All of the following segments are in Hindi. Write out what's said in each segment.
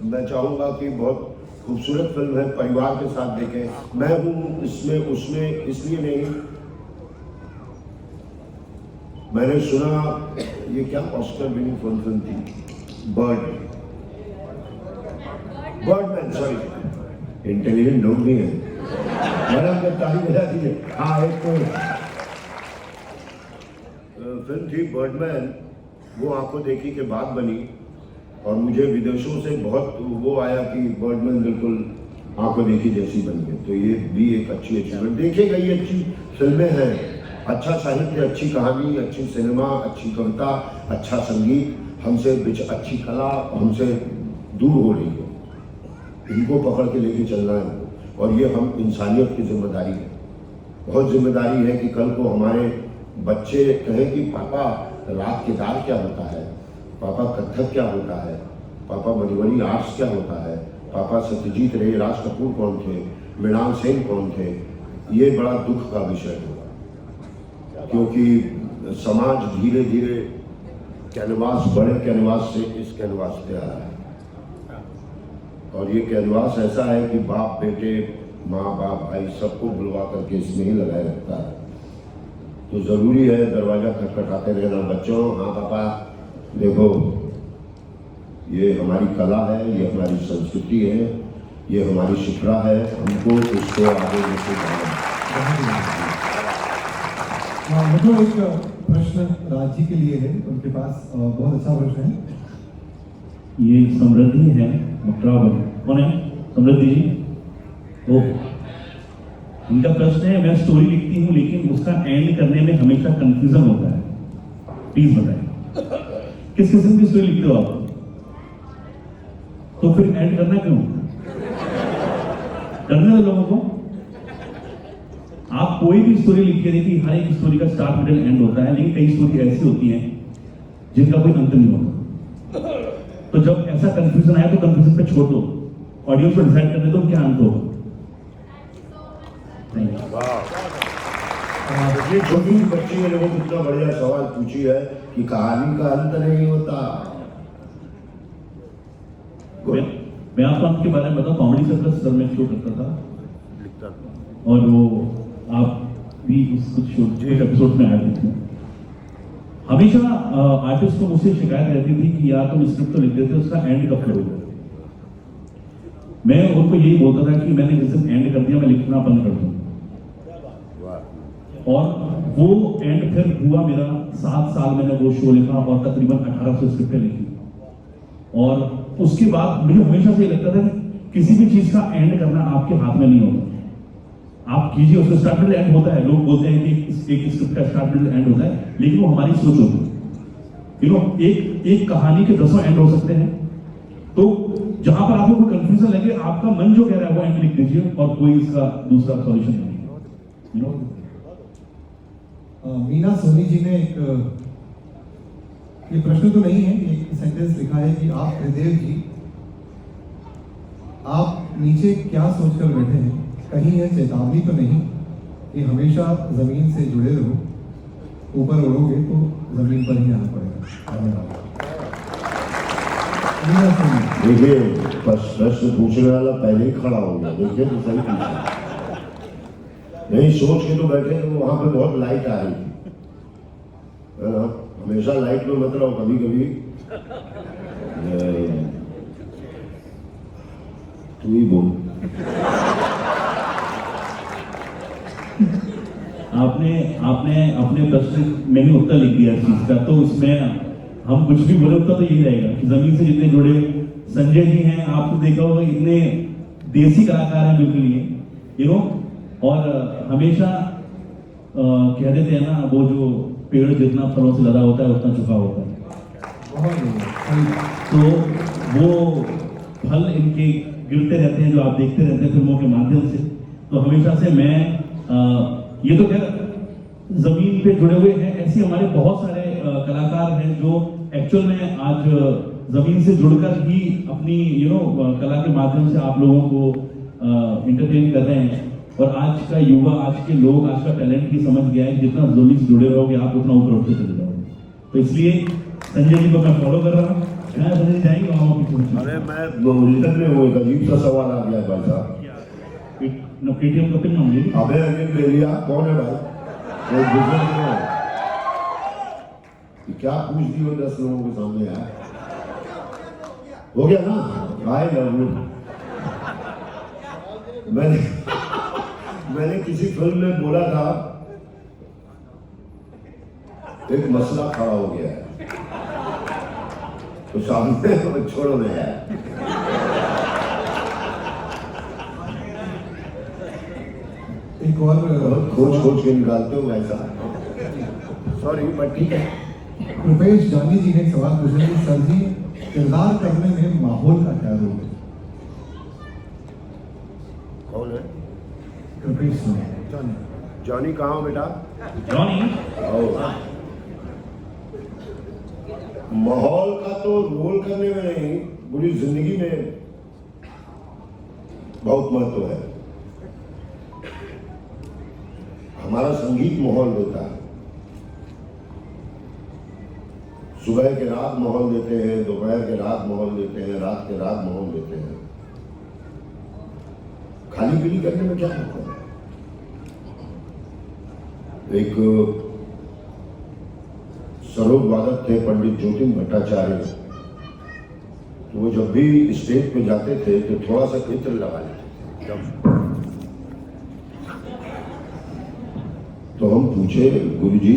मैं चाहूँगा कि बहुत खूबसूरत फिल्म है, परिवार के साथ देखें। मैं हूँ इसमें उसमें इसलिए नहीं, मैंने सुना ये क्या ऑस्कर विनिंग फिल्म थी, बर्डमैन, सॉरी, इंटेलिजेंट लोग भी हैं मैडम को ताली बजा दीजिए। हाँ, एक तो फिल्म थी बर्डमैन, वो आंखों देखी के बाद बनी और मुझे विदेशों से बहुत वो आया कि बर्डमैन बिल्कुल आंखों देखी जैसी बन गई। तो ये भी एक अच्छी अचीवमेंट, देखिए गई अच्छी फिल्में हैं, अच्छा साहित्य, अच्छी कहानी, अच्छी सिनेमा, अच्छी कविता, अच्छा संगीत, हमसे अच्छी कला हमसे दूर हो रही है, इनको पकड़ के लेके चलना है। और ये हम इंसानियत की जिम्मेदारी है, बहुत जिम्मेदारी है कि कल को हमारे बच्चे कहें कि पापा राग केदार क्या होता है, पापा कथक क्या होता है, पापा मधुबनी आर्ट्स क्या होता है, पापा सत्यजीत रे, राज कपूर कौन थे, मृणाल सेन कौन थे। ये बड़ा दुख का विषय होगा, क्योंकि समाज धीरे धीरे कैनवास, बड़े कैनवास से इस कैनवास पे आ रहा है। और ये कैनवास ऐसा है कि बाप बेटे, माँ बाप भाई सबको बुलवा करके इसमें ही लगाए रखता है। तो ज़रूरी है दरवाज़ा खटखटाते रहना, बच्चों हाँ पापा देखो, ये हमारी कला है, ये हमारी संस्कृति है, ये हमारी शिक्षा है, हमको इसको आगे लेके जाना है। मुझे एक प्रश्न राज जी के लिए है, उनके पास बहुत अच्छा प्रश्न है। ये समृद्धि है मकरावन, कौन है समृद्धि जी? ओ, इनका प्रश्न है, मैं स्टोरी लिखती हूँ लेकिन उसका एंड करने में हमेशा कंफ्यूजन होता है, प्लीज बताएं किस किस्म की स्टोरी लिखते हो आप? तो फिर एंड करना क्यों? करने दो लोगों को। आप कोई भी स्टोरी लिख के देखिए, हर एक स्टोरी का स्टार्ट मिडिल एंड होता है, लेकिन कई स्टोरी ऐसी होती हैं जिनका कोई अंत नहीं होता। तो जब ऐसा कंफ्यूजन आया तो कंफ्यूजन पे छोड़ दो, ऑडियंस को डिसाइड करने दो क्या अंत होगा। ये छोटी सी बच्ची ने लोगों को इतना बढ़िया सवाल पूछी है कि कहानी का अंत नहीं होता। मैं आपको आपके बारे में बताऊं, कॉमेडी सर्कस सर में शो करता था और वो आप भी उस कुछ एपिसोड में आए थे। हमेशा आर्टिस्ट को मुझसे शिकायत रहती थी कि यार तुम स्क्रिप्ट तो लिख देते हो, उसका एंड कब करोगे? मैं उनको यही बोलता था कि मैंने जिस दिन एंड कर दिया मैं लिखना बंद कर दूं। और वो एंड फिर हुआ मेरा, 7 साल मैंने वो शो लिखा और तकरीबन 1800 स्क्रिप्टें लिखी। और उसके बाद मुझे हमेशा से लगता था कि किसी भी चीज का एंड करना आपके हाथ में नहीं होता। आप कीजिए, उसका स्टार्ट मिडल एंड होता है। लोग बोलते हैं कि एक स्क्रिप्ट का स्टार्ट मिडल एंड होता है, लेकिन वो हमारी सोच होती है। एक कहानी के 10 एंड हो सकते हैं। तो जहां पर आपको कोई कंफ्यूजन लगे, आपका मन जो कह रहा है वो एंड लिख दीजिए और कोई इसका दूसरा सॉल्यूशन नहीं। मीना सोनी जी ने एक, ये प्रश्न तो नहीं है, एक सेंटेंस लिखा है कि आप त्रिदेव जी, आप नीचे क्या सोचकर बैठे हैं? कहीं यह चेतावनी तो नहीं कि हमेशा जमीन से जुड़े रहो, ऊपर उड़ोगे तो जमीन पर ही आना पड़ेगा। धन्यवाद। देखिए प्रश्न पूछने वाला पहले ही खड़ा हो गया, देखिए तो सही पूछा नहीं, सोच के तो बैठे तो वहां पे बहुत लाइट आ रही थी, है ना? हमेशा लाइट में मत रहो, कभी कभी तू ही बोल। आपने अपने प्रश्न में ही उत्तर लिख दिया इस चीज का, तो इसमें हम कुछ भी बोले उत्तर तो यही रहेगा कि जमीन से जितने जुड़े संजय जी हैं, आपको देखा होगा इतने देसी कलाकार हैं बिल्कुल ये और हमेशा कह देते हैं ना, वो जो पेड़ जितना फलों से लदा होता है उतना झुका होता है। तो वो फल इनके गिरते रहते हैं जो आप देखते रहते हैं फिल्मों के माध्यम से। तो हमेशा से मैं ये तो क्या जमीन पे जुड़े हुए हैं, ऐसे हमारे बहुत सारे कलाकार हैं जो एक्चुअल में आज जमीन से जुड़कर ही अपनी कला के माध्यम से आप लोगों को एंटरटेन कर रहे हैं। और आज का युवा, आज के लोग, आज का टैलेंट भी समझ गया है जितना जमीन से जुड़े रहोगे आप उतना ऊपर उठते चले जाओगे। तो इसलिए संजय जी को मैं फॉलो कर रहा हूँ हाँ, संजय जाएंगे वहाँ वापस पहुंचे। अरे मैं रिटर्न में वो एक अजीब सा सवाल आ गया भाई साहब। KTM कपिल मांगे। अबे अनिल ले लिया कौन है भाई? वो दूसरे में है। ये क्या पूछ दियो 10 लोगों के सामने यार? हो गया ना? I love you. मैंने किसी फिल्म में बोला था, एक मसला खड़ा हो गया है तो सामने छोड़ो ना यार। एक और बहुत खोज के निकालते हो ऐसा। सॉरी बट ठीक है। रुपेश जानी जी ने एक सवाल पूछा कि सर जी, किरदार करने में माहौल का क्या रोल है? कौन है? रुपेश जॉनी कहाँ हो बेटा? जॉनी आओ। माहौल का तो रोल करने में नहीं, पूरी जिंदगी में बहुत महत्व है। हमारा संगीत माहौल देता है। सुबह के रात माहौल देते हैं, दोपहर के रात माहौल देते हैं, रात के रात माहौल देते हैं। खाली पीली करने में क्या होता है? एक सरोद वादक थे पंडित ज्योतिन भट्टाचार्य, तो वो जब भी स्टेज पे जाते थे तो थोड़ा सा इत्र लगा लेते थे। तो हम पूछे, गुरुजी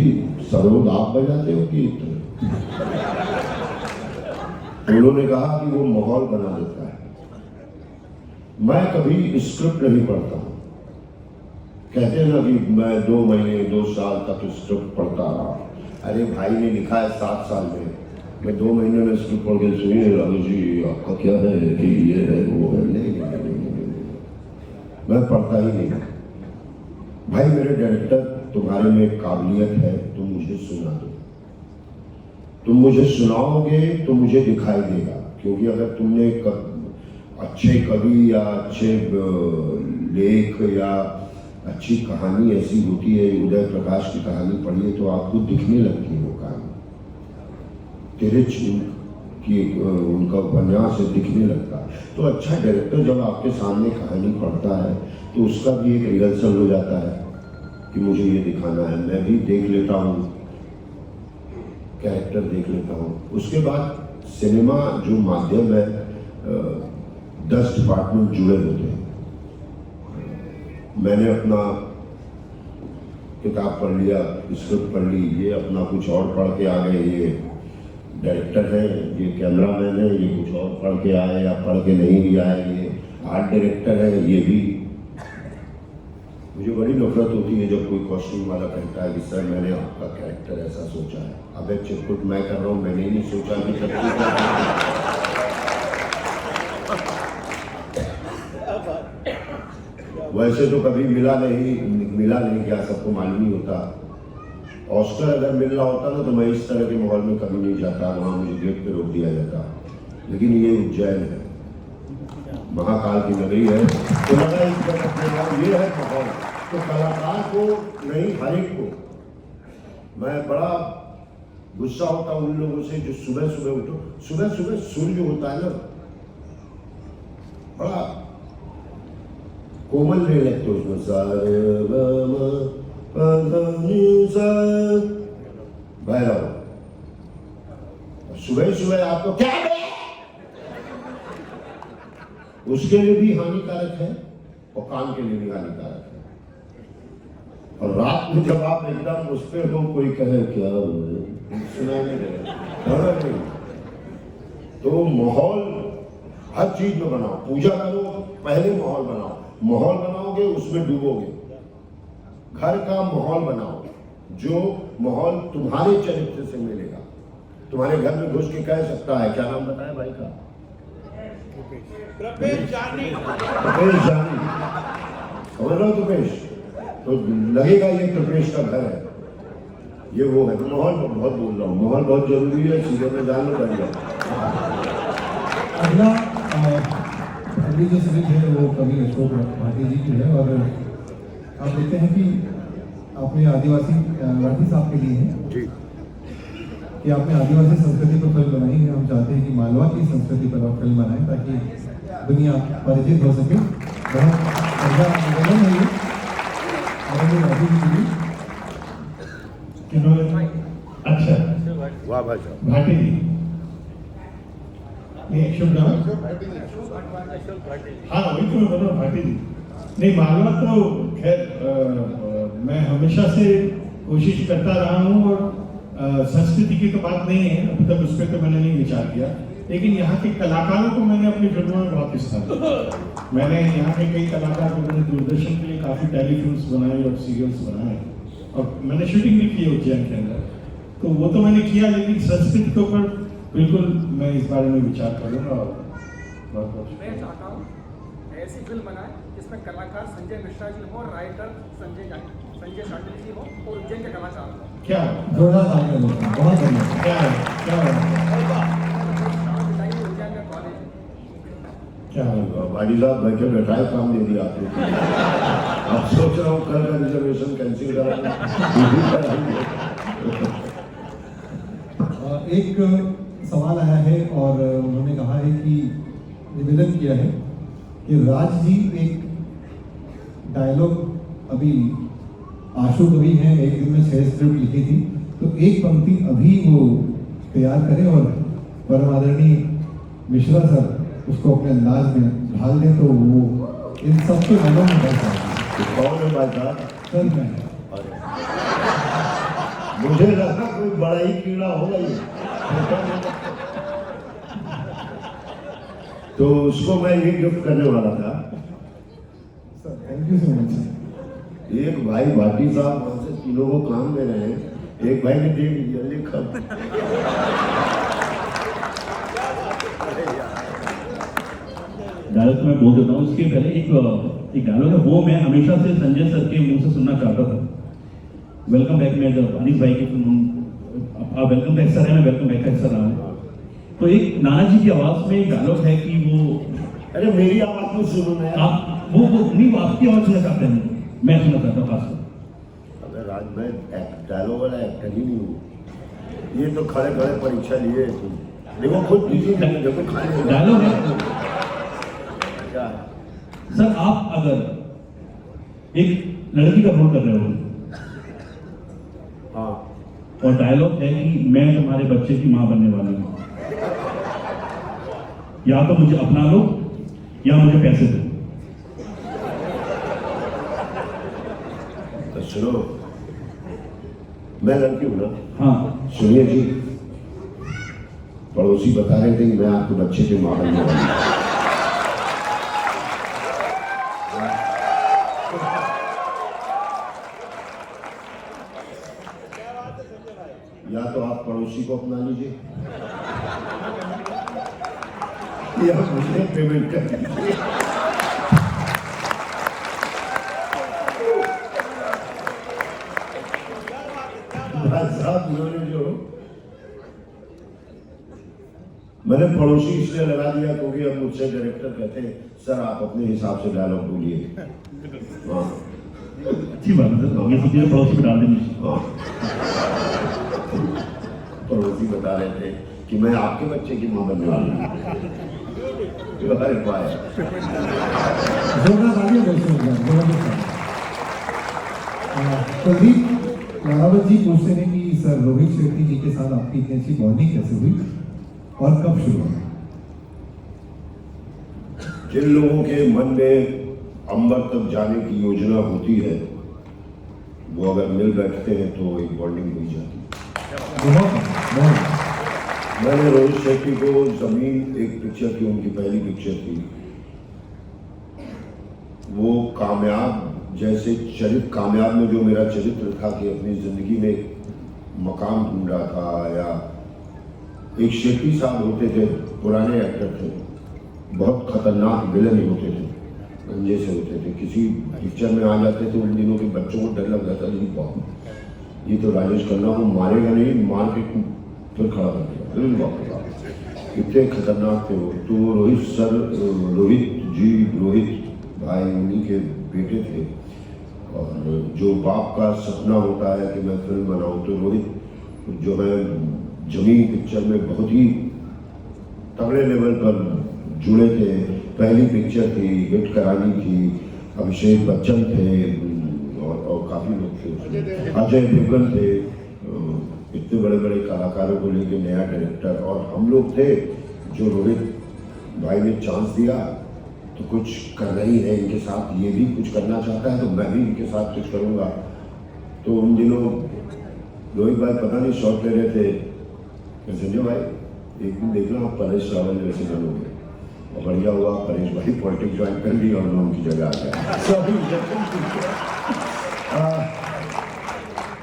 सरोद आप बजाते हो कि इत्र? तो उन्होंने कहा कि वो माहौल बना देता है। मैं कभी स्क्रिप्ट नहीं पढ़ता हूं। कहते हैं ना कि मैं 2 महीने 2 साल तक स्क्रिप्ट पढ़ता रहा। अरे भाई ने लिखा है 7 साल में, मैं 2 महीने में स्क्रिप्ट पढ़ के सुनिए राघव जी आपका क्या है कि ये है वो है। नहीं, मैं पढ़ता ही नहीं। भाई मेरे डायरेक्टर, तुम्हारे में काबिलियत है, तुम मुझे सुना दो। तुम मुझे सुनाओगे तो मुझे दिखाई देगा, क्योंकि अगर तुमने अच्छे कवि या अच्छे लेख या अच्छी कहानी ऐसी होती है, उदय प्रकाश की कहानी पढ़िए तो आपको दिखने लगती है वो कहानी। तेरे की उनका उपन्यास से दिखने लगता है। तो अच्छा डायरेक्टर जब आपके सामने कहानी पढ़ता है तो उसका भी एक रिहर्सल हो जाता है कि मुझे ये दिखाना है। मैं भी देख लेता हूँ, कैरेक्टर देख लेता हूँ। उसके बाद सिनेमा जो माध्यम है, 10 डिपार्टमेंट जुड़े होते हैं। मैंने अपना किताब पढ़ लिया, स्क्रिप्ट पढ़ ली, ये अपना कुछ और पढ़ के आ गए, ये डायरेक्टर है, ये कैमरामैन है, ये कुछ और पढ़ के आए या पढ़ के नहीं भी आए, ये आर्ट डायरेक्टर है, ये भी। मुझे बड़ी नफरत होती है जब कोई कॉस्ट्यूम वाला कहता है कि सर मैंने आपका कैरेक्टर ऐसा सोचा है। अबे चिरकुट मैं कर रहा हूँ, मैंने नहीं सोचा कि वैसे तो कभी मिला नहीं, क्या सबको मालूम ही होता। ऑस्कर अगर मिल रहा होता ना तो मैं इस तरह के माहौल में कभी नहीं जाता, वहाँ मुझे गेट पे रोक दिया जाता। लेकिन ये उज्जैन है, महाकाल की नगरी है, तो लगा इस तरह ये है माहौल। तो कलाकार को नहीं, हर एक को। मैं बड़ा गुस्सा होता हूँ उन लोगों से जो सुबह सुबह उठो, सुबह सुबह सूर्य होता है ना, बड़ा कोमल नहीं लगते उसमें। भैरव सुबह सुबह आपको क्या है, उसके लिए भी हानिकारक है और कान के लिए भी हानिकारक है। और रात में जब आप एकदम उस पर हो, कोई कहे क्या सुनाई नहीं दे, तो माहौल हर चीज में बनाओ। पूजा करो, पहले माहौल बनाओ। माहौल बनाओगे उसमें डूबोगे। घर का माहौल बनाओ, जो माहौल तुम्हारे चरित्र से मिलेगा। तुम्हारे घर में घुस के कह सकता है, क्या नाम बताया भाई का? रुपेश जानी। समझ रहे हो रुपेश? तो लगेगा ये रुपेश का घर है, ये वो है। तो माहौल बहुत बोल रहा हूँ, माहौल बहुत जरूरी है, सीधे में जान लो बढ़िया। अगली जो सीरीज है वो कवि अशोक भाटी जी की है, और आप देखते हैं कि आपने आदिवासी राठी साहब के लिए है जी। कि आपने आदिवासी संस्कृति पर फिल्म बनाई है, हम चाहते हैं कि मालवा की संस्कृति पर आप फिल्म बनाएं ताकि दुनिया परिचित हो सके। बहुत बढ़िया निवेदन है ये, और मुझे राजी भी मिली। किन्होंने अच्छा वाह भाई साहब। भाटी जी नहीं शुभ नाम हाँ वही तो मैं बोल रहा हूँ भाटी जी नहीं मालवा तो खैर मैं हमेशा से कोशिश करता रहा हूँ और संस्कृति की तो बात नहीं है अभी तक उस पर तो मैंने नहीं विचार किया लेकिन यहाँ के कलाकारों को मैंने अपनी फिल्मों में बहुत स्थान दिया। मैंने यहाँ के कई कलाकार को मैंने दूरदर्शन के लिए काफ़ी टेलीफिल्म्स बनाए और सीरियल्स बनाए और मैंने शूटिंग भी की है उज्जैन के अंदर तो वो तो मैंने किया लेकिन संस्कृति के ऊपर बिल्कुल मैं इस बारे में विचार करूँगा और मैं चाहता हूँ ऐसी फिल्म बनाए जिसमें कलाकार संजय मिश्रा जी हो, राइटर संजय शांडिल जी हो और उज्जैन के कलाकार हो। क्या जोरदार तालियां दो, बहुत बढ़िया। क्या उज्जैन का कॉलेज क्या भाटी साहब बैठे बैठाए काम दे दिया आपने। अब सोच रहा हूँ कल का रिजर्वेशन कैंसिल कराना। एक सवाल आया है और उन्होंने कहा है कि निवेदन किया है कि राज जी एक डायलॉग अभी आशु कवि हैं, एक दिन में 6 स्क्रिप्ट लिखी थी, तो एक पंक्ति अभी वो तैयार करें और परम आदरणीय मिश्रा सर उसको अपने अंदाज में ढाल दें तो वो इन सबके मनों में बस जाए। कौन है भाई साहब? सर मैं मुझे लगा कोई बड़ा ही कीड़ा होगा ये। तो उसको मैं ये गिफ्ट करने वाला था। Sir thank you so much sir. एक भाई भाटी साहब वहां से तीनों को काम दे रहे हैं, एक भाई ने देख लिया लिखा। डायलॉग मैं बोल देता हूँ उसके पहले एक डायलॉग है वो मैं हमेशा से संजय सर के मुंह से सुनना चाहता था। वेलकम बैक में जब अनिस भाई की फिल्म वेलकम बैक सर है, मैं वेलकम बैक का हिस्सा रहा हूँ। तो एक नाना जी की आवाज में एक डायलॉग है कि वो अरे मेरी आवाज तो सुनो ना। आप वो नहीं वो आपकी आवाज सुनना चाहते हैं, मैं सुनना चाहता हूँ खासकर। अबे राज मैं डायलॉग वाला एक्टर ही नहीं हूँ। ये तो खड़े खड़े परीक्षा लिए तुम देखो खुद किसी देखो खाली डायलॉग है क्या सर, आप अगर एक लड़की का रोल कर रहे हो हाँ और डायलॉग है कि मैं तुम्हारे बच्चे की मां बनने वाली हूं, या तो मुझे अपना लो या मुझे पैसे दो। तो सुनो मैं लड़की हूँ ना। हाँ सुनिए जी, पड़ोसी बता रहे थे कि मैं आपके बच्चे की मां बनने वाली हूं। या तो आप पड़ोसी को अपना लीजिए या मुझे पेमेंट कर दीजिए। साहब उन्होंने जो मैंने पड़ोसी इसलिए लगा दिया क्योंकि अब मुझसे डायरेक्टर कहते हैं सर आप अपने हिसाब से डायलॉग बोलिए। हाँ अच्छी बात है सर, ये सोचिए पड़ोसी में डाल देंगे। हाँ पड़ोसी बता रहे थे कि मैं आपके बच्चे की मां बनने वाली हूँ। अरे वाह जोरदार तालियां दो सर। कुलदीप रावत जी पूछते हैं कि सर रोहित शेट्टी जी के साथ आपकी इतनी अच्छी बॉन्डिंग कैसे हुई और कब शुरू हुई? जिन लोगों के मन में अंबर तक जाने की योजना होती है वो अगर मिल बैठते हैं तो एक बॉन्डिंग हुई जाती है। बहुत मैंने रोहित शेट्टी को जमीन एक पिक्चर थी, उनकी पहली पिक्चर थी, वो कामयाब जैसे चरित्र कामयाब में जो मेरा चरित्र था कि अपनी जिंदगी में मकाम ढूंढ रहा था, या एक शेट्टी साहब होते थे, पुराने एक्टर थे, बहुत खतरनाक विलन होते थे, गंजे से होते थे, किसी पिक्चर में आ जाते थे उन दिनों के बच्चों को डर लग जाता था, बाप ये तो राजेश खन्ना को मारेगा नहीं, मार के फिर खड़ा कर देगा, बाप कितने खतरनाक थे वो। तो रोहित भाई उन्हीं के बेटे थे, और जो बाप का सपना होता है कि मैं फिल्म बनाऊं, तो रोहित जो है जमीन पिक्चर में बहुत ही तगड़े लेवल पर जुड़े थे। पहली पिक्चर थी, हिट करानी थी, अभिषेक बच्चन थे और काफ़ी लोग थे उसमें, अजय देवगन थे, इतने बड़े बड़े कलाकारों को लेके नया डायरेक्टर, और हम लोग थे जो रोहित भाई ने चांस दिया तो कुछ करना ही है इनके साथ, ये भी कुछ करना चाहता है तो मैं भी इनके साथ कुछ करूँगा। तो उन दिनों रोहित भाई पता नहीं शॉट ले रहे थे कि संजय भाई एक दिन देखना आप परेश रावल जैसे बनोगे, और बढ़िया हुआ परेश भाई पॉलिटिक्स ज्वाइन कर ली और मैं उनकी जगह आ गया।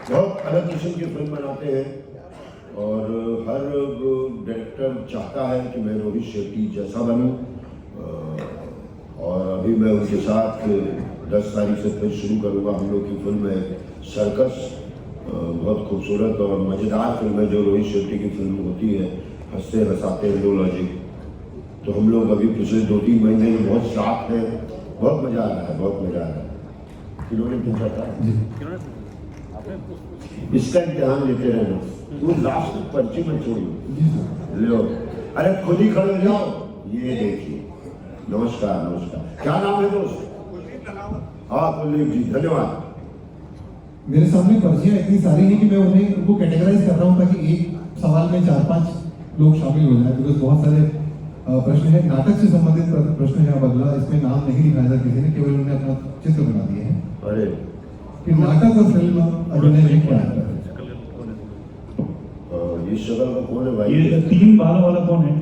बहुत अलग किस्म की फिल्म बनाते हैं और हर डायरेक्टर चाहता है कि मैं रोहित शेट्टी जैसा बनूं, और अभी मैं उनके साथ 10 तारीख से फिर शुरू करूंगा। हम लोग की फिल्म है सर्कस, बहुत खूबसूरत और मज़ेदार फिल्म है जो रोहित शेट्टी की फिल्म होती है, हंसते हंसाते नो लॉजिक। तो हम लोग अभी पिछले 2-3 महीने में बहुत साथ हैं, बहुत मज़ा आ रहा है, बहुत मज़ा आ रहा है। किन्होंने पूछा था इसका ध्यान लेते रहना, वो लास्ट तक पर्ची में छोड़िए लो, अरे खुद ही खड़े हो जाओ। ये देखिए, नमस्कार नमस्कार, क्या नाम है दोस्त? हाँ कुलदीप जी, धन्यवाद। मेरे सामने पर्चियां इतनी सारी हैं कि मैं उनको कैटेगराइज कर रहा हूँ ताकि एक सवाल में 4-5 लोग शामिल हो जाए, बिकॉज बहुत सारे प्रश्न है, नाटक से संबंधित प्रश्न है। अब अगला इसमें नाम नहीं लिखाया था किसी ने, केवल उन्होंने अपना चित्र बना दिए हैं। अरे कि नाटक और फिल्म अभिनय में क्या अंतर है? ये शक्ल का कौन है भाई? ये 3 बालों वाला कौन है?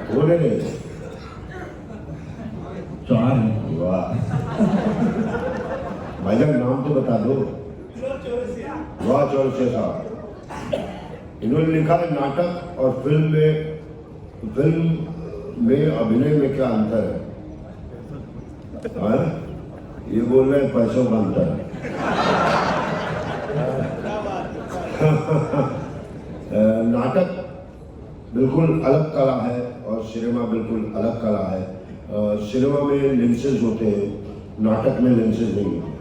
कौन है? 4 है। वाह भाई साहब, नाम तो बता दो। वाह चौरसिया साहब, इन्होंने लिखा है नाटक और फिल्म में अभिनय में क्या अंतर है? हाँ? ये बोल रहे हैं पैसों का अंतर है। नाटक बिल्कुल अलग कला है और सिनेमा बिल्कुल अलग कला है। सिनेमा में लेंसेज होते हैं, नाटक में लेंसेज नहीं होते।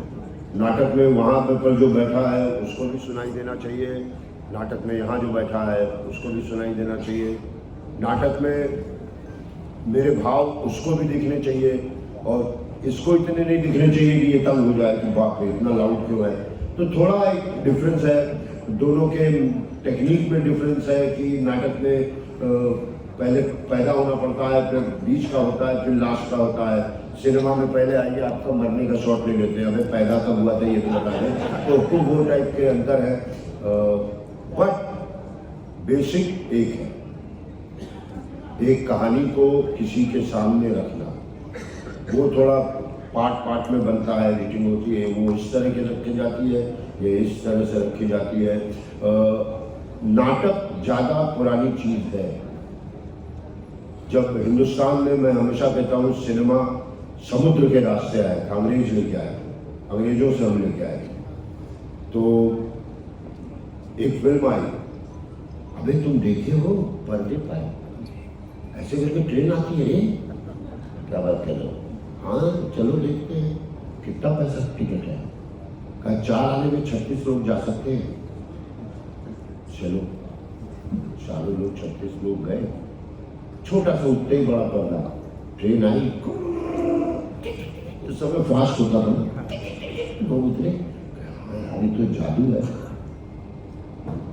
नाटक में वहाँ पर जो बैठा है उसको भी सुनाई देना चाहिए, नाटक में यहाँ जो बैठा है उसको भी सुनाई देना चाहिए, नाटक में मेरे भाव उसको भी दिखने चाहिए, और इसको इतने नहीं दिखने चाहिए कि ये तंग हो जाए कि बाप रे इतना लाउड क्यों है। तो थोड़ा एक डिफरेंस है, दोनों के टेक्निक में डिफरेंस है कि नाटक में पहले पैदा होना पड़ता है, फिर बीच का होता है, फिर लास्ट का होता है। सिनेमा में पहले आइए आपका मरने का शॉट ले लेते हैं, हमें पैदा कब हुआ था ये तो बता दें, तो वो टाइप के अंतर है, बट बेसिक एक है। एक कहानी को किसी के सामने रखना, वो थोड़ा पार्ट में बनता है, एडिटिंग होती है, वो इस तरह के रखी जाती है, ये इस तरह से रखी जाती है। नाटक ज़्यादा पुरानी चीज़ है। जब हिंदुस्तान में, मैं हमेशा कहता हूँ, सिनेमा समुद्र के रास्ते आया था, अंग्रेज लेके आए थे, अंग्रेजों से हम लेके आए थे। तो एक फिल्म आई, अबे तुम देखे हो पर्दे पर ऐसे करके ट्रेन आती है, क्या बात कर रहे हो? हाँ चलो देखते हैं, कितना पैसा टिकट है? कहा 4 आने में 36 लोग जा सकते हैं। चलो चारों लोग 36 लोग गए, छोटा सा उठते ही बड़ा पर्दा, ट्रेन आई तो समय फास्ट होता था, लोग उतरे, अभी तो जादू है।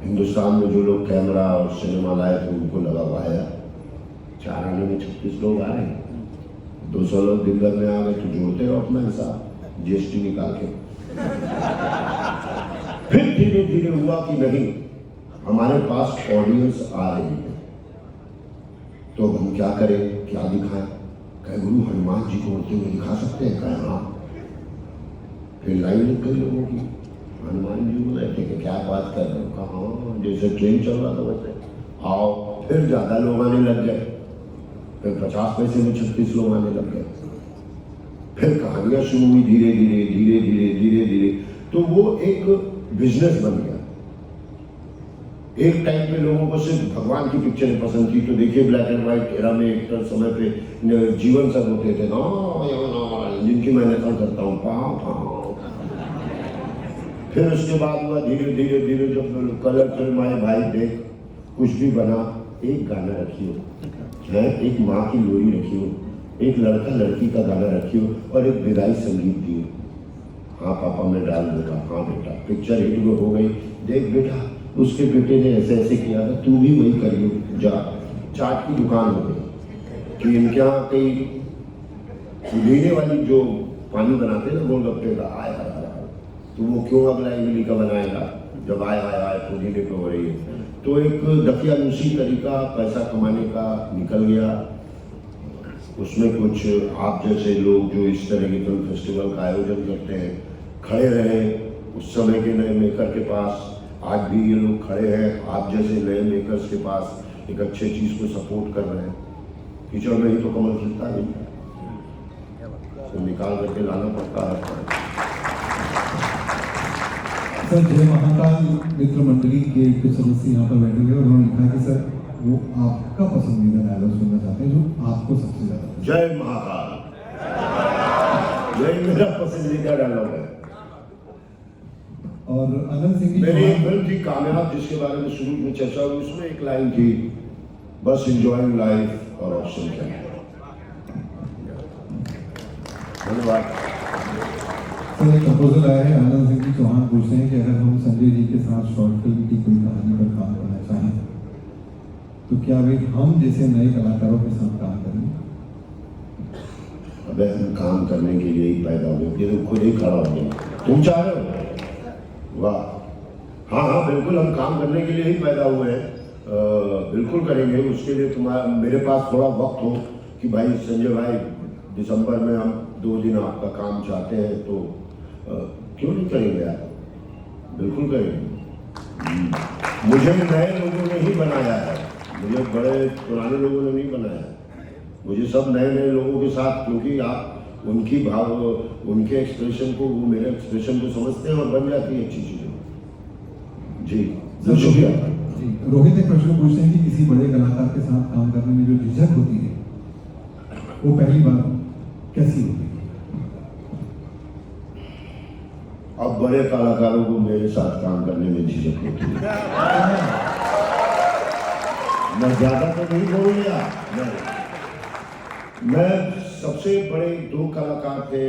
हिंदुस्तान में जो लोग कैमरा और सिनेमा लाए थे उनको लगा वाया, 4 आने में 36 लोग आ रहे हैं, 200 लोग दिन भर में आ गए, तो जोड़ते रहो अपना हिसाब, जीएसटी निकाल के। फिर धीरे धीरे हुआ कि नहीं, हमारे पास ऑडियंस आ रही है, तो हम क्या करें, क्या दिखाएं? कहे गुरु हनुमान जी को उड़ते हुए दिखा सकते हैं? कहे हाँ। फिर लाइन लग गई लोगों की, हनुमान जी बोले थे कि क्या बात कर रहे हो? कहा हाँ, जैसे ट्रेन चल रहा था वैसे आओ। फिर ज़्यादा लोग आने लग गए, फिर 50 पैसे में 36 लोग आने लग गए। फिर कहानियाँ शुरू हुई धीरे धीरे धीरे धीरे धीरे धीरे, तो वो एक बिजनेस बन गया। एक टाइम पे लोगों को सिर्फ भगवान की पिक्चरें पसंद थी, तो देखिए ब्लैक एंड व्हाइट एरा में एक समय पे जीवन सब होते थे, जिनकी मैं नकल करता हूँ, पाँव पाँव। फिर उसके बाद हुआ धीरे धीरे धीरे जब कलर फिल्म आए, भाई देख कुछ भी बना, एक गाना रखियो है, एक माँ की लोरी रखियो, एक लड़का लड़की का गाना रखियो और एक विदाई संगीत दियो। हाँ पापा मैं डाल दूंगा, हाँ बेटा। पिक्चर हिट हो गई, देख बेटा उसके बेटे ने ऐसे ऐसे किया था, तू भी वही करियो जा। चाट की दुकान हो गई कि इनके यहाँ कई पुदीने वाली जो पानी बनाते हैं ना गोलगप्पे का, आया तो वो क्यों अगला इमली का बनाएगा जब आया पुदीने पे हो रही है। तो एक दकियानुसी तरीका पैसा कमाने का निकल गया। उसमें कुछ आप जैसे लोग जो इस तरह के फिल्म फेस्टिवल का आयोजन करते हैं खड़े रहे उस समय के नए मेकर के पास, आज भी ये लोग खड़े हैं आप जैसे नए मेकर्स के पास, एक अच्छे चीज़ को सपोर्ट कर रहे हैं। कीचड़ में ही तो कमल खिलता है, तो निकाल करके लाना पड़ता है। सर जय महाकाल मित्र मंडली के कुछ सदस्य यहाँ पर बैठे हुए और उन्होंने लिखा कि सर वो आपका पसंदीदा डायलॉग सुनना चाहते हैं जो आपको सबसे ज्यादा। जय महाकाल, यही मेरा पसंदीदा डायलॉग है। और आनंद सिंह जी मेरी एक फिल्म थी कामयाब जिसके बारे में शुरू में चर्चा हुई, उसमें एक लाइन थी, बस एंजॉयिंग लाइफ और ऑप्शन क्या है। धन्यवाद। सर एक प्रपोजल आया है, आनंद सिंह जी चौहान पूछते हैं कि अगर हम संजय जी के साथ शॉर्ट फिल्म की कोई कहानी पर काम करना चाहें तो क्या वे हम जैसे नए कलाकारों के साथ काम करेंगे? अबे हम काम करने के लिए ही पैदा हुए, ये तो खुद ही खड़ा हो गया। तुम चाह रहे हो? वाह, हाँ हाँ बिल्कुल, हम काम करने के लिए ही पैदा हुए हैं। बिल्कुल करेंगे। उसके लिए तुम्हारा मेरे पास थोड़ा वक्त हो कि भाई संजय भाई दिसंबर में हम 2 दिन आपका काम चाहते हैं, तो क्यों नहीं करेंगे यार, बिल्कुल करेंगे। मुझे नए लोगों ने ही बनाया है, मुझे बड़े पुराने लोगों ने नहीं बनाया है। मुझे सब नए नए लोगों के साथ, क्योंकि आप उनकी भाव उनके एक्सप्रेशन को वो मेरे एक्सप्रेशन को समझते हैं और बन जाती है अच्छी चीज़ें। जी शुक्रिया। जी रोहित एक प्रश्न पूछते हैं कि किसी बड़े कलाकार के साथ काम करने में जो झिझक होती है वो पहली बार कैसी होती है? अब बड़े कलाकारों को मेरे साथ काम करने में झिझक होती है। मैं ज्यादा तो नहीं बोलूंगा। मैं सबसे बड़े 2 कलाकार थे,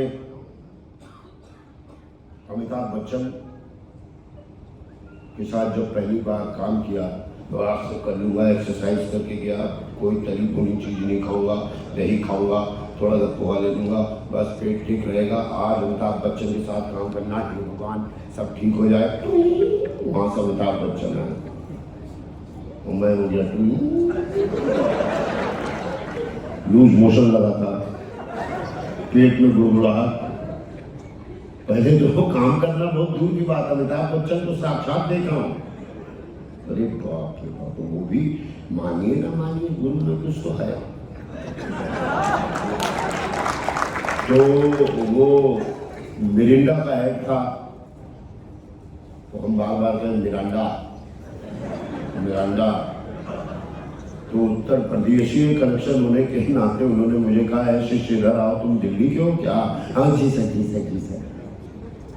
अमिताभ बच्चन के साथ जब पहली बार काम किया तो आज से कर लूँगा, एक्सरसाइज करके गया, कोई तली भुनी चीज़ नहीं खाऊंगा, दही खाऊंगा, थोड़ा सा पोहा ले लूँगा, बस पेट ठीक रहेगा। आज अमिताभ बच्चन के साथ काम करना, हे भगवान सब ठीक हो जाए, वहाँ से अमिताभ बच्चन है और मैं हो गया लूज मोशन लगा था, पेट में गुड़गुड़ाहट। पहले तो काम करना बहुत दूर की बात, अमिताभ बच्चन तो साक्षात देख रहा हूँ। अरे बाप रे बाप, वो भी मानिए ना मानिए गुरु में कुछ तो है। तो वो मिरिंडा का ऐड था, तो हम बार बार कहें मिरांडा मिरांडा। तो उत्तर प्रदेशीय कनेक्शन होने के नाते उन्होंने मुझे कहा ऐसे इधर आओ, तुम दिल्ली के हो क्या? हाँ जी सर जी सर जी सर।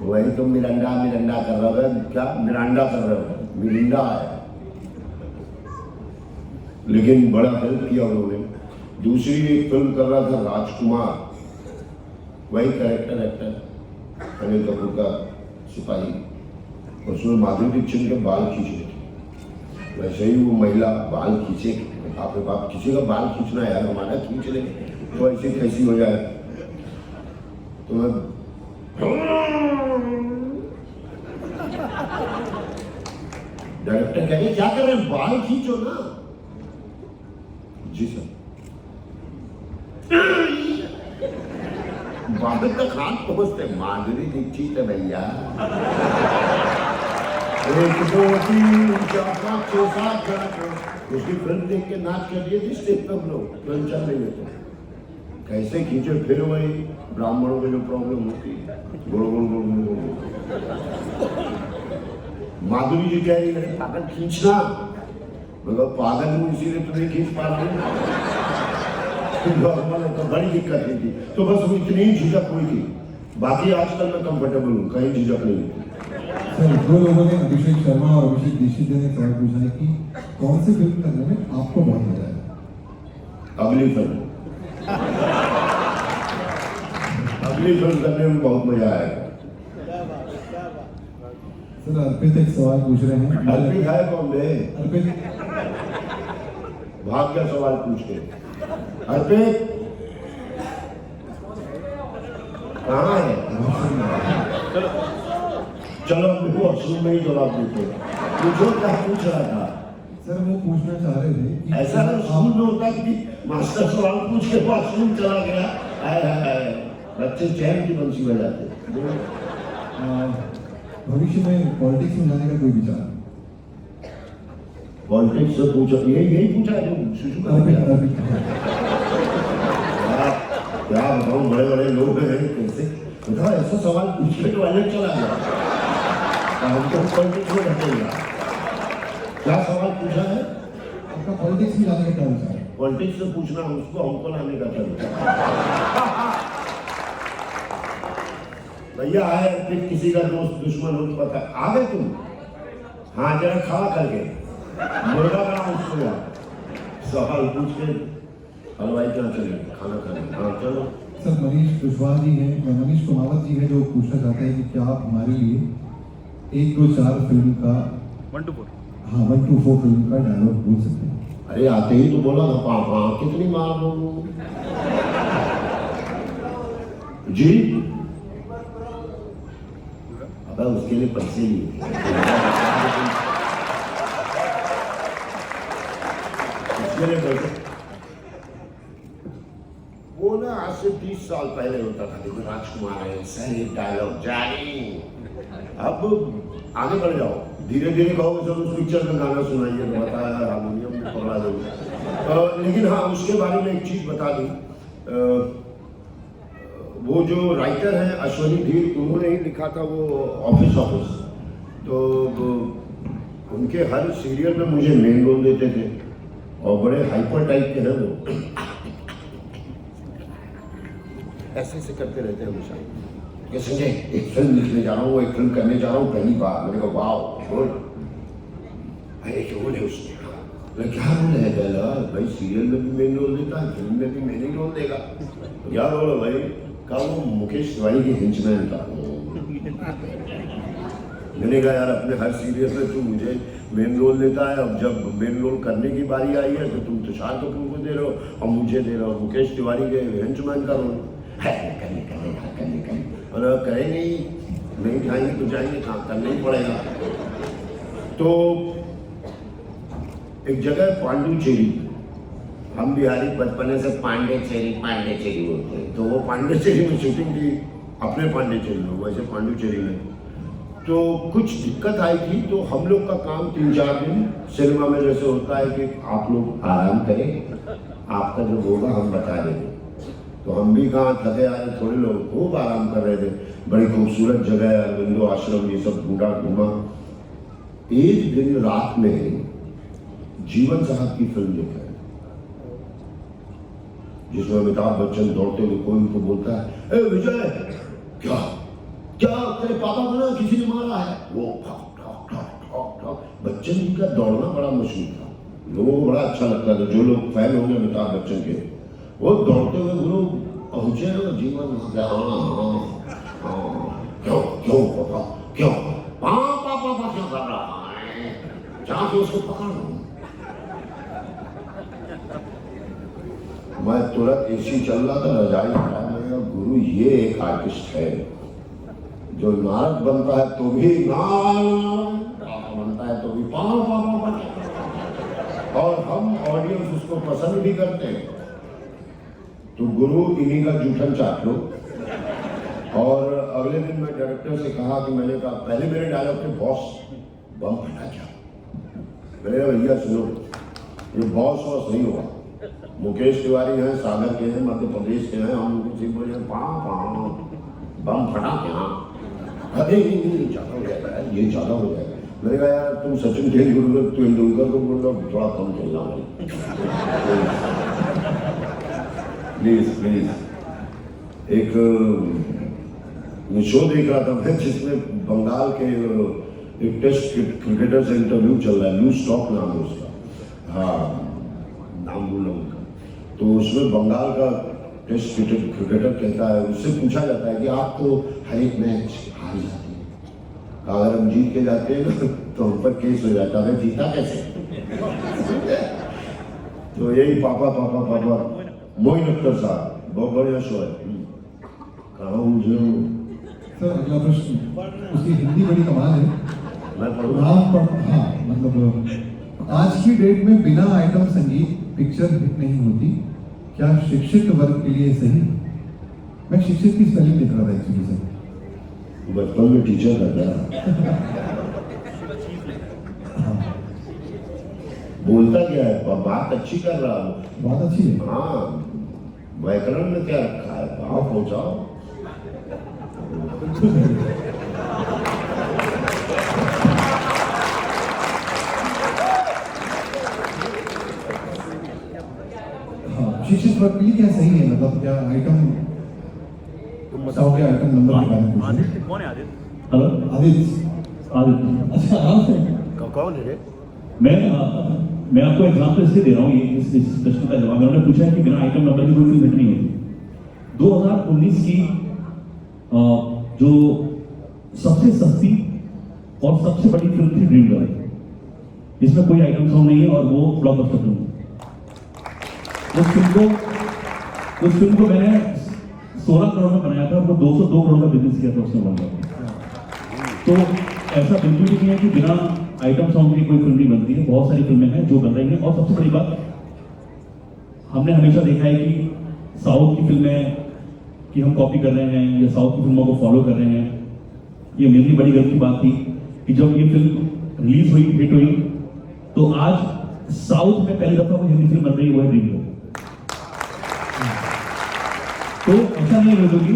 वही तुम मिरांडा मिरांडा कर रहे हो, क्या मिरांडा कर रहे हो, मिरिंडा है। लेकिन बड़ा हेल्प किया उन्होंने। दूसरी एक फिल्म कर रहा था राजकुमार, वही कैरेक्टर एक्टर अनिल कपूर का सिपाही, उसमें माधुरी दीक्षित के बाल खींचे थे। वैसे ही वो महिला बाल खींचे, आपके बाप किसी का बाल खींचना यार, हमारा खींच ले तो ऐसी कैसी हो जाए। तो मैं डायरेक्टर कहे क्या कर रहे हैं, बाल खींचो ना। जी सर। बाल तक हाथ पहुंचते, माधुरी दीक्षित है भैया। 1 2 3 4 5 6 7 उसकी फिल्म देख के नाच कर दिए थे स्टेज पर लोग, फिल्म चल रही है तो कैसे खींचे। फिर वही ब्राह्मणों में जो प्रॉब्लम होती है, गुड़ गुड़ गुड़ गुड़ गुड़। माधुरी जी कह रही है पागल खींचना, मगर पागल हूँ इसीलिए तो नहीं खींच पा रही। तो बड़ी दिक्कत हुई थी, तो बस वो इतनी ही झिझक हुई थी। बाकी आजकल मैं कंफर्टेबल हूँ, कहीं झिझक नहीं होती। सर, दो लोगों ने, अभिषेक शर्मा और अभिषेक दीक्षित ने सवाल पूछा है कि कौन सी फिल्म करने में आपको बहुत मजा आया? अगली फिल्म करने में बहुत मजा आएगा। सर, अर्पित एक सवाल पूछ रहे हैं। अर्पित है कौन बे? अर्पित, भाग क्या सवाल पूछ के? अर्पित कहाँ है? चलो अब वॉशरूम में ही जवाब देते। पूछो क्या पूछ रहा था? सर वो पूछना चाह रहे थे कि ऐसा ना स्कूल में होता है कि मास्टर सवाल पूछ के वॉशरूम चला गया। आए हाय हाय, बच्चे चैन की बंसी बजाते। भविष्य में पॉलिटिक्स में जाने का कोई विचार? पॉलिटिक्स से पूछो, यही पूछा जो सुशु का अर्पित, क्या अर्पित, बताऊं, बड़े बड़े लोग हैं कैसे बताओ, ऐसा सवाल पूछ के टॉयलेट चला गया। हमको पॉलिटिक्स में रखेगा। क्या सवाल पूछा है? आपका पॉलिटिक्स में जाने का क्या विचार है? पॉलिटिक्स से पूछना उसको, हमको लाने का चलता भैया आए फिर किसी का दोस्त दुश्मन हो तो पता आ गए तुम। हाँ जरा खड़ा करके मुर्गा बना उसको यार, सवाल पूछ के हलवाई क्या चले खाना खाने। हाँ चलो। सर, मनीष कुशवाहा जी हैं, मनीष कुमावत जी हैं, जो पूछना चाहते हैं कि क्या आप हमारे लिए 1, 2, 4 फिल्म का 1 to 4 फिल्म का डायलॉग बोल सकते हैं? अरे आते ही तो बोला था पापा कितनी मार बोलूं जी। अब उसके लिए पैसे लिए उसके लिए पैसे वो ना आज से 30 साल पहले होता था। देखो राजकुमार है सर एक डायलॉग जानी। अब आगे बढ़ जाओ, धीरे धीरे कहोगे सर उस पिक्चर का गाना सुनाइए तो बताया हारमोनियम में पकड़ा दोगे। लेकिन हाँ उसके बारे में एक चीज बता दूं, वो जो राइटर हैं अश्वनी धीर, उन्होंने ही लिखा था वो ऑफिस। तो उनके हर सीरियल में मुझे मेन रोल देते थे और बड़े हाइपर टाइप के हैं वो, ऐसे ऐसे करते रहते हैं हमेशा। ये संजय एक फिल्म लिखने जा रहा हूँ, एक फिल्म करने जा रहा हूँ पहली बार। मैंने कहा वाह छोड़, अरे क्या रोल है उसने? मैं क्या रोल है पहला भाई? सीरियल में भी मेन रोल देता है, फिल्म में भी मेन ही रोल देगा। क्या रोल है भाई? का वो मुकेश तिवारी के हिंचमैन था। मैंने कहा यार अपने हर सीरियल में तू मुझे मेन रोल देता है, अब जब मेन रोल करने की बारी आई है तो तुम तुषार कपूर को दे रहे हो और मुझे दे रहे हो मुकेश तिवारी के हिंचमैन का रोल है। करने और करेंगे ही नहीं, जाएंगे तो जाएंगे कहाँ, करना ही पड़ेगा। तो एक जगह पांडुचेरी, हम बिहारी बचपने से पांडेचेरी बोलते हैं, तो वो पांडेचेरी में शूटिंग थी अपने पांडेचेरी में, वैसे पांडुचेरी में। तो कुछ दिक्कत आई थी तो हम लोग का काम 3-4 दिन सिनेमा में जैसे होता है कि आप लोग आराम करें, आपका जो होगा हम बता देंगे। तो हम भी कहाँ थके आ रहे, थोड़े लोग खूब आराम कर रहे थे। बड़ी खूबसूरत जगह है, अरविंदो आश्रम, ये सब घूमा। एक दिन रात में जीवन साहब की फिल्म देखा है जिसमें अमिताभ बच्चन दौड़ते हुए कोई उनको बोलता है, ए विजय क्या क्या तेरे पापा को ना किसी ने मारा है? वो बच्चन जी का दौड़ना बड़ा मशहूर था, लोगों को बड़ा अच्छा लगता था। जो लोग फैन होंगे अमिताभ बच्चन के, वो दौड़ते हुए गुरु पहुंचे ना जीवन क्यों पापा क्यों पापा क्या कर रहा है, जाके उसको पकड़ो। मैं तुरंत एसी चल रहा था, रजाई हटा, मैंने कहा गुरु ये एक आर्टिस्ट है जो नारद बनता है तो भी बनता है तो भी और हम ऑडियंस उसको पसंद भी करते हैं। तो गुरु इन्हीं का जूठन चाट लो। और अगले दिन मैं डायरेक्टर से कहा कि मैंने कहा पहले मेरे डायलॉग के बॉस बम फटा क्या, मैंने कहा भैया सुनो ये बॉस वॉस नहीं हुआ, मुकेश तिवारी हैं, सागर के हैं, मध्य प्रदेश के हैं, हम उनसे बोले बम फटा क्या? अरे नहीं ज़्यादा हो जाएगा, ये ज़्यादा हो जाएगा। मैंने कहा यार तुम सचिन तेंदुलकर को बोल रहे हो, थोड़ा कम चलना प्लीज। एक शो देख रहा था मैं जिसमें बंगाल के एक टेस्ट क्रिकेटर से इंटरव्यू चल रहा है, लू स्टॉक नाम है उसका, हाँ नाम भूल उनका। तो उसमें बंगाल का टेस्ट क्रिकेटर कहता है, उससे पूछा जाता है कि आप तो हर एक मैच हार जाते हैं, अगर हम जीत के जाते हैं ना तो हम पर केस हो जाता है, जीता कैसे? तो यही पापा पापा पापा मोइन अख्तर साहब, बहुत बढ़िया शो है। कहाँ मुझे सर अगला प्रश्न, उसकी हिंदी बड़ी कमाल है। मैं पढ़ूँ? राम पर हाँ, मतलब आज की डेट में बिना आइटम संगीत पिक्चर हिट नहीं होती, क्या शिक्षित वर्ग के लिए सही? मैं शिक्षित की स्पेलिंग लिख रहा था एक्चुअली सर। बचपन में टीचर करता हाँ, बोलता क्या है, बात अच्छी कर रहा हूँ। बात अच्छी है। हाँ, व्याकरण में क्या रखा है, भाव पहुंचाओ। हाँ, शिक्षित वर्ग के लिए क्या सही है, मतलब क्या आइटम सॉन्ग के आइटम नंबर के बारे में पूछ रहे हैं? कौन है आदित्य? हेलो आदित्य। आदित्य, अच्छा आप हैं? कौन है रे? मैं आपको एग्जांपल इसलिए दे रहा हूँ, ये इस प्रश्न का जवाब उन्होंने पूछा है कि बिना आइटम नंबर की कोई फिल्म हिट नहीं होती। 2019 की जो सबसे सस्ती और सबसे बड़ी फिल्म थी ड्रीम गर्ल, इसमें कोई आइटम सॉन्ग नहीं है और वो ब्लॉकबस्टर फिल्म है। उस फिल्म को मैंने 16 करोड़ में बनाया था और वो 202 करोड़ का बिजनेस किया था उसने वर्ल्ड। तो ऐसा बिल्कुल भी नहीं है कि बिना आइटम सॉन्ग की कोई फिल्म नहीं बनती है, बहुत सारी फिल्में हैं जो बन रही हैं। और सबसे बड़ी बात, हमने हमेशा देखा है कि साउथ की फिल्में कि हम कॉपी कर रहे हैं या साउथ की फिल्मों को फॉलो कर रहे हैं, ये मेरी बड़ी गलती बात थी कि जब ये फिल्म रिलीज हुई, हिट हुई, तो आज साउथ में पहली दफा कोई हिंदी फिल्म बन रही है, वो है ड्रीम गर्ल। तो ऐसा नहीं है कि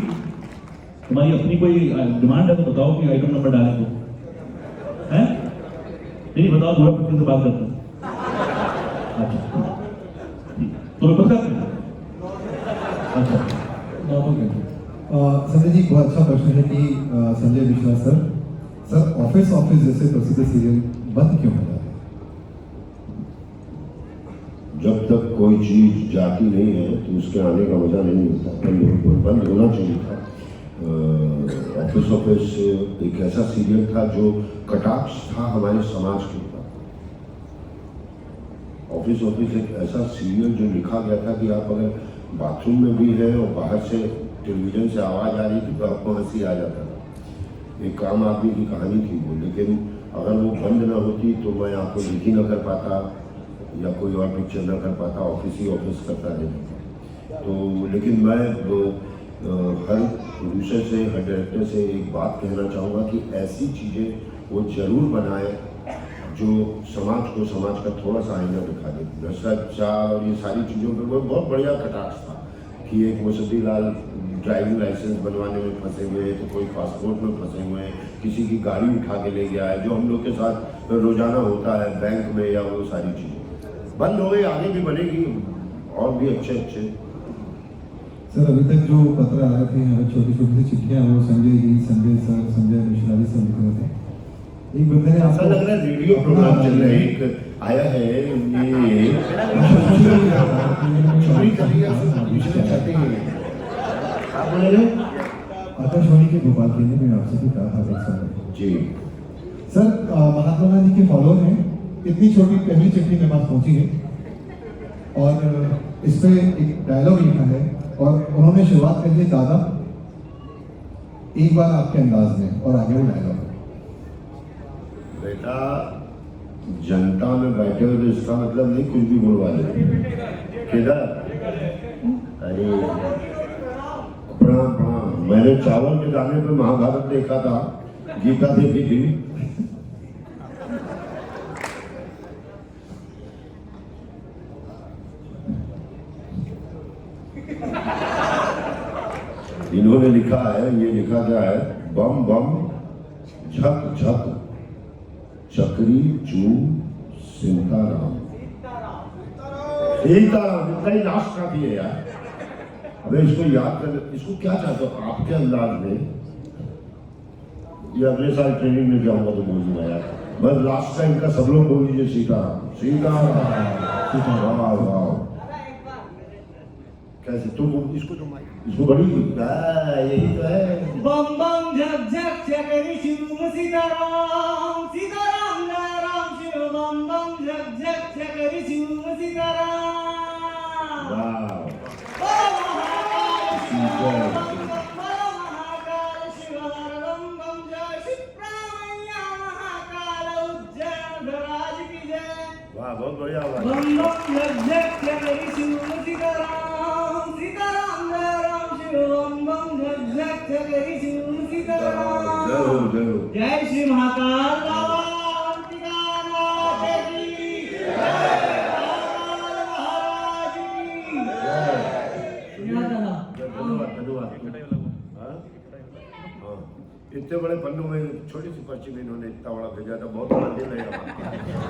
तुम्हारी अपनी कोई डिमांड है तो बताओ कि आइटम नंबर डालें तो है, नहीं बताओ, थोड़ा फिर से बात करते हैं। अच्छा तो मैं पता अच्छा संजय जी, बहुत अच्छा प्रश्न है कि संजय मिश्रा सर ऑफिस जैसे प्रसिद्ध सीरियल बंद क्यों हो जाते हैं? जब तक कोई चीज जाती नहीं है तो उसके आने का मजा नहीं होता, बंद होना चाहिए था। ऑफिस एक ऐसा सीरियल था जो कटाक्ष था हमारे समाज के ऊपर। ऑफिस एक ऐसा सीरियल जो लिखा गया था कि आप अगर बाथरूम में भी हैं और बाहर से टेलीविजन से आवाज आ रही थी तो आपको हंसी आ जाता था। एक काम आदमी की कहानी थी वो, लेकिन अगर वो बंद ना होती तो मैं आपको लिख ही ना कर पाता या कोई और पिक्चर ना कर पाता, ऑफिस करता रहता। तो लेकिन मैं हर प्रोड्यूसर से, हर डायरेक्टर से एक बात कहना चाहूँगा कि ऐसी चीज़ें वो जरूर बनाए जो समाज का थोड़ा सा आईना दिखा दे। भ्रष्टाचार और ये सारी चीज़ों पर वो बहुत बढ़िया कटाक्ष था कि एक मुसद्दी लाल ड्राइविंग लाइसेंस बनवाने में फंसे हुए हैं, तो कोई पासपोर्ट में फंसे हुए हैं, किसी की गाड़ी उठा के ले गया है, जो हम लोग के साथ रोजाना होता है बैंक में, या वो सारी चीज़ें बंद हो गई। आगे भी बनेगी और भी अच्छे। सर अभी तक जो पत्र आए थे, हमें छोटी सी चिट्ठियां, वो संजय जी, संजय सर, संजय मिश्रा जी सब लिख रहे थे। एक बंदे ने ऐसा लग रहा है रेडियो प्रोग्राम चल रहा है, एक आया है ये चोरी कर लिया, चाहते हैं आप बोले रहे? आकाशवाणी के भोपाल केंद्र में आपसे भी कहा था सर जी सर, महात्मा गांधी के फॉलोअर हैं, इतनी छोटी पहली चिट्ठी मेरे पास पहुंची है और इस पे एक डायलॉग लिखा है और उन्होंने शुरुआत कर दी, दादा एक बार आपके अंदाज में, और आगे वो डायलॉग। बेटा, जनता में बैठे हुए तो इसका मतलब नहीं कुछ भी बोलवा ले। किधर? अरे प्रणाम। मैंने चावल के दाने पे महाभारत देखा था, गीता देखी थी। इन्होंने लिखा है, ये लिखा क्या है, बम बम झक झक चक्री चू सीताराम। इतना ही लास्ट काफी है यार। अबे इसको याद कर, इसको क्या चाहते हो आपके अंदाज में? ये अगले साल ट्रेनिंग में जाऊंगा तो बोलूंगा यार। बस लास्ट टाइम का सब लोग बोल दीजिए सीताराम सीताराम सीताराम। वाह वाह कैसे तुम इसको बड़ी यही तो है। बम बम झक झक चकरी शिव सीताराम सीताराम जय राम शिव बम बम झक झक चकरी शिव सीताराम वाह महाकाल शिव हर बम बम जय शिवरामैया महाकाल उज्जैन धराज की जय वाह बहुत बढ़िया आवाज। बम बम झक झक चकरी शिव सीताराम सीताराम जय राम शिव बम बम झक झक चकरी शिव सीताराम जरूर जरूर। जय श्री महाकाल बाबा अंबिकानाथ की जय महाकाल महाराज की जय दादा धन्यवाद धन्यवाद। हाँ? हाँ। इतने बड़े पन्नों में छोटी सी पर्ची में इन्होंने इतना बड़ा भेजा था। बहुत बड़ा दिल है आपका,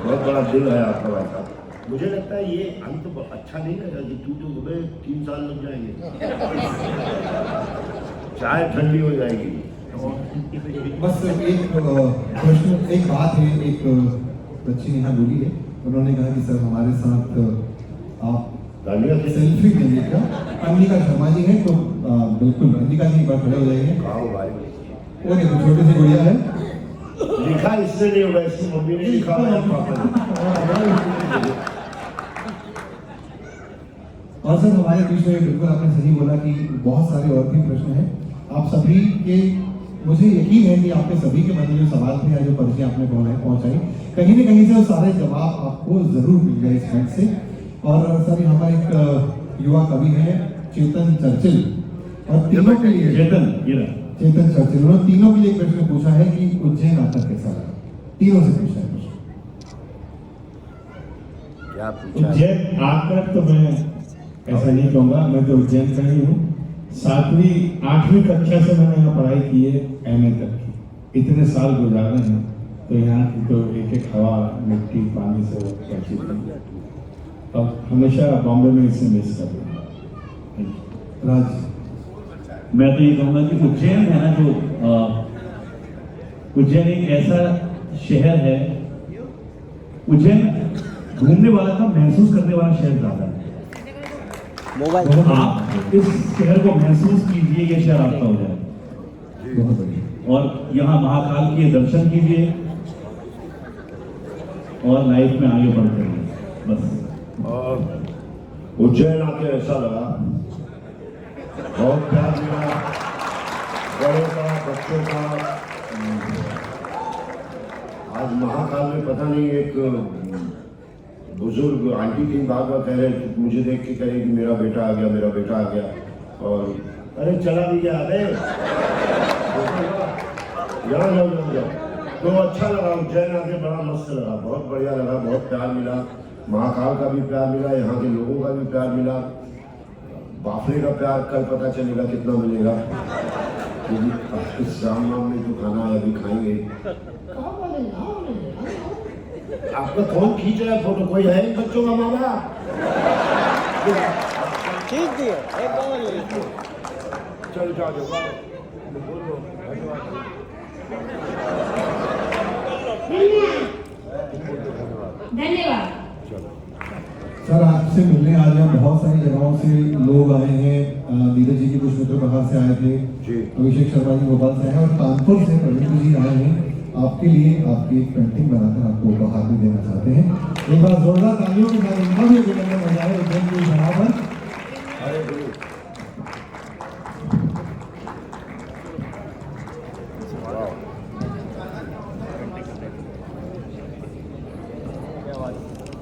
बहुत बड़ा दिल है आपका भाई साहब। मुझे लगता है ये अंत अच्छा नहीं लगा कि तू तो तुम्हें 3 साल लग जाएंगे, चाय ठंडी हो जाएगी। बस एक प्रश्न, एक बात है, एक बच्ची नेहा बोली है, उन्होंने कहा कि सर हमारे साथ आप सेल्फी लेंगे क्या? अनिका शर्मा जी हैं तो बिल्कुल अनिका जी एक बार खड़े हो जाएंगे। आओ भाई। वो देखो छोटी सी गुड़िया है, लिखा इसने नहीं होगा, इसकी मम्मी ने लिखा है पापा ने। और सर हमारे बीच में बिल्कुल आपने सही बोला कि बहुत सारे और भी प्रश्न हैं। आप सभी के, मुझे यकीन है कि आपके सभी के मन में जो सवाल थे या जो पर्ची आपने पहुंचाई, कहीं न कहीं से वो सारे जवाब आपको जरूर मिल गए इस मंच से। और सर हमारे एक युवा कवि हैं चेतन चर्चिल, और तीनों के लिए चेतन चर्चिल, उन्होंने तीनों के लिए एक प्रश्न पूछा है कि उज्जैन आकर कैसा लगा? तीनों से पूछा है प्रश्न। क्या पूछा? उज्जैन आकर तो मैं ऐसा नहीं कहूँगा, मैं तो उज्जैन का ही हूँ। 7वीं 8वीं कक्षा से मैंने यहाँ पढ़ाई की है, MA तक की। इतने साल गुजारे हैं तो यहाँ की तो एक एक हवा मिट्टी पानी से कैसी थी, और हमेशा बॉम्बे में इसे मिस कर रहा हूँ। राज मैं तो ये कहूंगा कि उज्जैन है ना, जो उज्जैन एक ऐसा शहर है, उज्जैन घूमने वाला का महसूस करने वाला शहर ज्यादा है। आप इस शहर को महसूस कीजिए, ये शहर आपका हो जाए। बहुत बढ़िया। और यहाँ महाकाल के दर्शन कीजिए और लाइफ में आगे बढ़ते रहिए बस। और उज्जैन आके ऐसा लगा, बहुत प्यार मिला, बड़ों का बच्चों का। आज महाकाल में पता नहीं एक बुजुर्ग आंटी थी, बार बार कह रहे, मुझे देख के कह रहे कि मेरा बेटा आ गया, मेरा बेटा आ गया। और अरे चला भी गया, अरे यहाँ जाओ जाओ जाओ। तो अच्छा लगा, उज्जैन आके बड़ा मस्त लगा, बहुत बढ़िया लगा, बहुत प्यार मिला। महाकाल का भी प्यार मिला, यहाँ के लोगों का भी प्यार मिला। बाफले का प्यार कल पता चलेगा कितना मिलेगा, क्योंकि इस राम नाम में जो खाना है अभी खाएंगे। आपका कौन खींच रहा है फोटो? कोई है बच्चों का माँ बाप? ठीक दिए एक बार चल जाओ बोलो धन्यवाद। धन्यवाद। सर आपसे मिलने आज यहाँ बहुत सारी जगहों से लोग आए हैं। नीरज जी के कुछ मित्र बाहर से आए थे, अभिषेक शर्मा जी भोपाल से आए हैं, और कानपुर से प्रवीण जी आए हैं। आपके लिए आपकी एक पेंटिंग बनाकर आपको उपहार भी देना चाहते हैं। एक बार जोरदार तालियों के साथ इनका भी अभिनंदन हो जाए उज्जैन की जगह पर।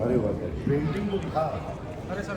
अरे वाह, पेंटिंग तो था। अरे सर